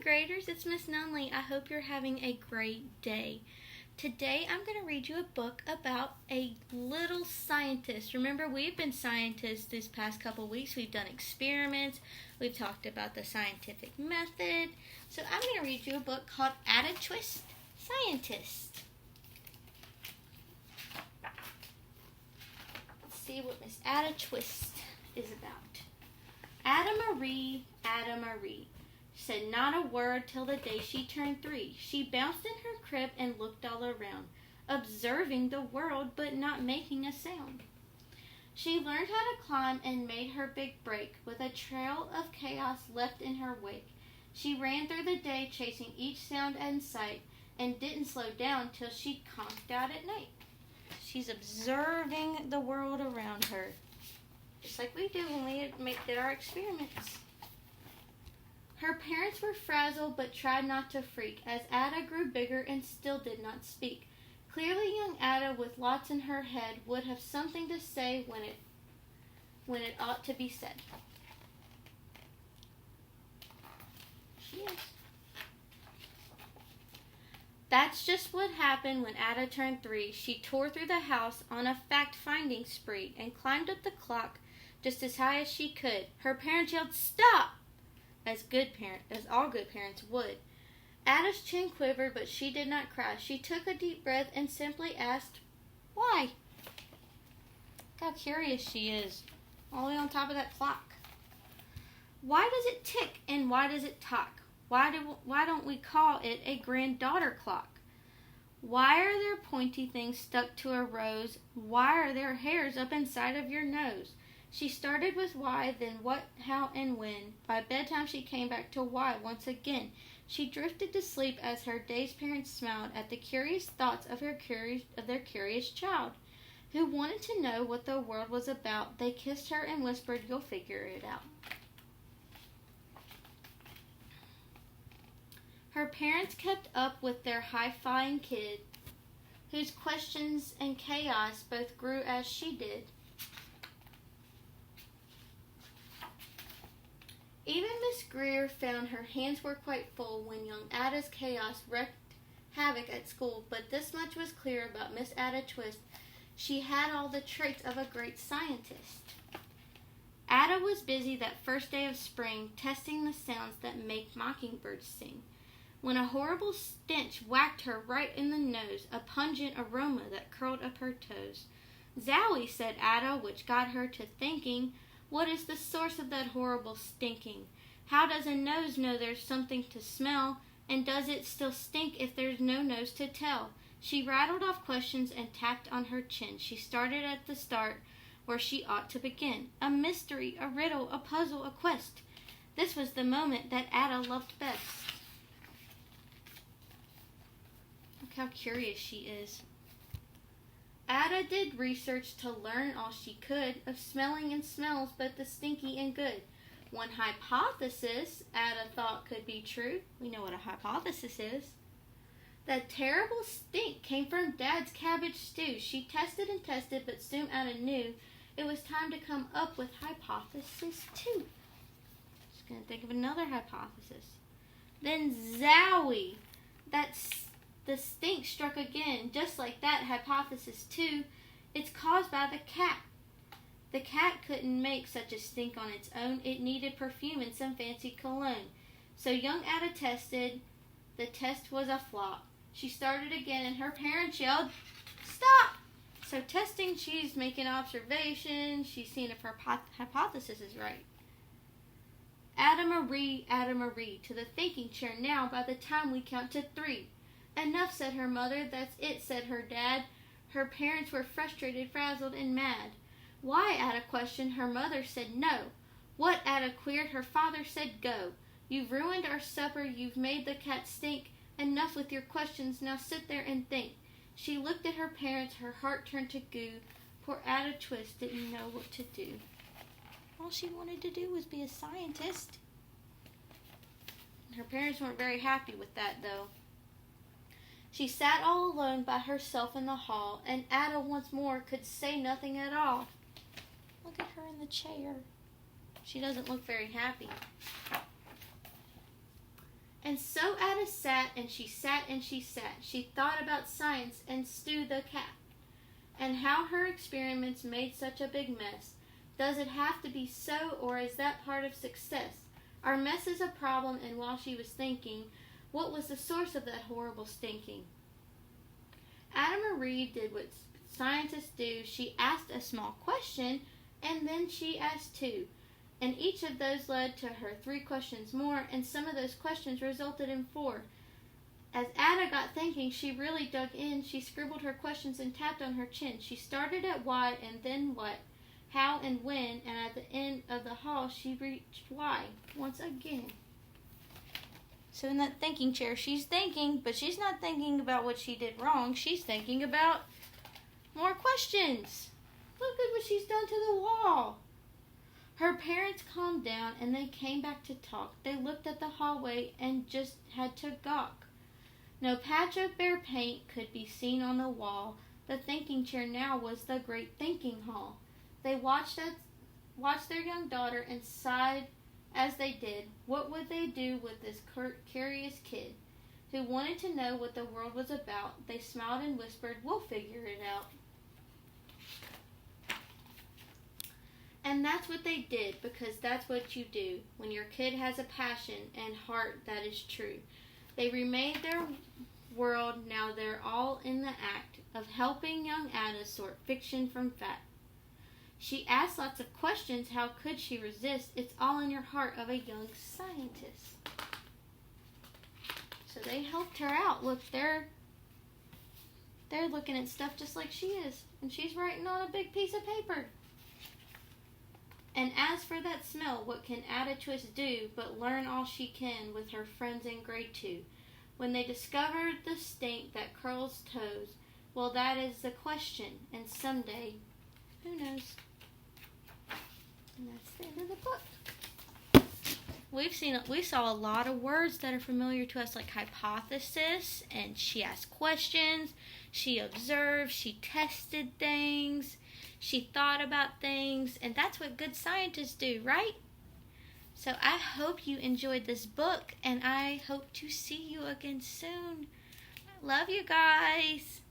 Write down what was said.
graders, it's Miss Nunley. I hope you're having a great day. Today I'm going to read you a book about a little scientist. Remember, we've been scientists this past couple weeks. We've done experiments. We've talked about the scientific method. So I'm going to read you a book called Add a Twist, Scientist. Let's see what Miss Add a Twist is about. Ada Marie said not a word till the day she turned 3. She bounced in her crib and looked all around, observing the world but not making a sound. She learned how to climb and made her big break, with a trail of chaos left in her wake. She ran through the day chasing each sound and sight, and didn't slow down till she conked out at night. She's observing the world around her, just like we do when we did our experiments. Her parents were frazzled but tried not to freak, as Ada grew bigger and still did not speak. Clearly young Ada, with lots in her head, would have something to say when it ought to be said. She is. That's just what happened when Ada turned 3. She tore through the house on a fact-finding spree and climbed up the clock just as high as she could. Her parents yelled, "Stop!" as all good parents would. Ada's chin quivered, but she did not cry. She took a deep breath and simply asked, "Why?" Look how curious she is, all the way on top of that clock. Why does it tick and why does it talk? Why don't we call it a granddaughter clock? Why are there pointy things stuck to a rose? Why are there hairs up inside of your nose? She started with why, then what, how, and when. By bedtime she came back to why once again. She drifted to sleep as her dazed parents smiled at the curious thoughts of their curious child, who wanted to know what the world was about. They kissed her and whispered, "You'll figure it out." Her parents kept up with their high-fiving kid, whose questions and chaos both grew as she did. Even Miss Greer found her hands were quite full when young Ada's chaos wreaked havoc at school, but this much was clear about Miss Ada Twist: she had all the traits of a great scientist. Ada was busy that first day of spring, testing the sounds that make mockingbirds sing, when a horrible stench whacked her right in the nose, a pungent aroma that curled up her toes. "Zowie," said Ada, which got her to thinking, what is the source of that horrible stinking? How does a nose know there's something to smell? And does it still stink if there's no nose to tell? She rattled off questions and tapped on her chin. She started at the start, where she ought to begin. A mystery, a riddle, a puzzle, a quest. This was the moment that Ada loved best. Look how curious she is. Ada did research to learn all she could of smelling and smells, but the stinky and good. One hypothesis Ada thought could be true. We know what a hypothesis is. That terrible stink came from Dad's cabbage stew. She tested and tested, but soon Ada knew it was time to come up with hypothesis 2. Just going to think of another hypothesis. Then Zowie. The stink struck again, just like that. Hypothesis 2, it's caused by the cat. The cat couldn't make such a stink on its own. It needed perfume and some fancy cologne. So young Ada tested. The test was a flop. She started again and her parents yelled, "Stop!" So testing, she's making observations. She's seeing if her hypothesis is right. Ada Marie, to the thinking chair now by the time we count to 3. "Enough," said her mother. "That's it," said her dad. Her parents were frustrated, frazzled, and mad. "Why?" Ada questioned. Her mother said no. "What?" Ada queered. Her father said go. "You've ruined our supper. You've made the cat stink. Enough with your questions. Now sit there and think." She looked at her parents. Her heart turned to goo. Poor Ada Twist didn't know what to do. All she wanted to do was be a scientist. Her parents weren't very happy with that, though. She sat all alone by herself in the hall, and Ada once more could say nothing at all. Look at her in the chair. She doesn't look very happy. And And so Ada sat, and she sat, and she sat. She thought about science and Stu the cat, and how her experiments made such a big mess. Does it have to be so, or is that part of success? Our mess is a problem, and while she was thinking, what was the source of that horrible stinking? Ada Marie did what scientists do. She asked a small question, and then she asked two. And each of those led to her 3 questions more, and some of those questions resulted in 4. As Ada got thinking, she really dug in. She scribbled her questions and tapped on her chin. She started at why, and then what, how and when, and at the end of the hall she reached why once again. So in that thinking chair, she's thinking, but she's not thinking about what she did wrong. She's thinking about more questions. Look at what she's done to the wall. Her parents calmed down, and they came back to talk. They looked at the hallway and just had to gawk. No patch of bare paint could be seen on the wall. The thinking chair now was the great thinking hall. They watched their young daughter and sighed as they did. What would they do with this curious kid who wanted to know what the world was about? They smiled and whispered, "We'll figure it out." And that's what they did, because that's what you do when your kid has a passion and heart that is true. They remade their world. Now they're all in the act of helping young Ada sort fiction from fact. She asked lots of questions. How could she resist? It's all in your heart of a young scientist. So they helped her out. Look, they're looking at stuff just like she is, and she's writing on a big piece of paper. And as for that smell, what can Ada Twist do but learn all she can with her friends in grade 2? When they discovered the stink that curls toes, well, that is the question, and someday, who knows? And that's the end of the book. We saw a lot of words that are familiar to us, like hypothesis, and she asked questions, she observed, she tested things, she thought about things, and that's what good scientists do, right? So I hope you enjoyed this book, and I hope to see you again soon. I love you guys.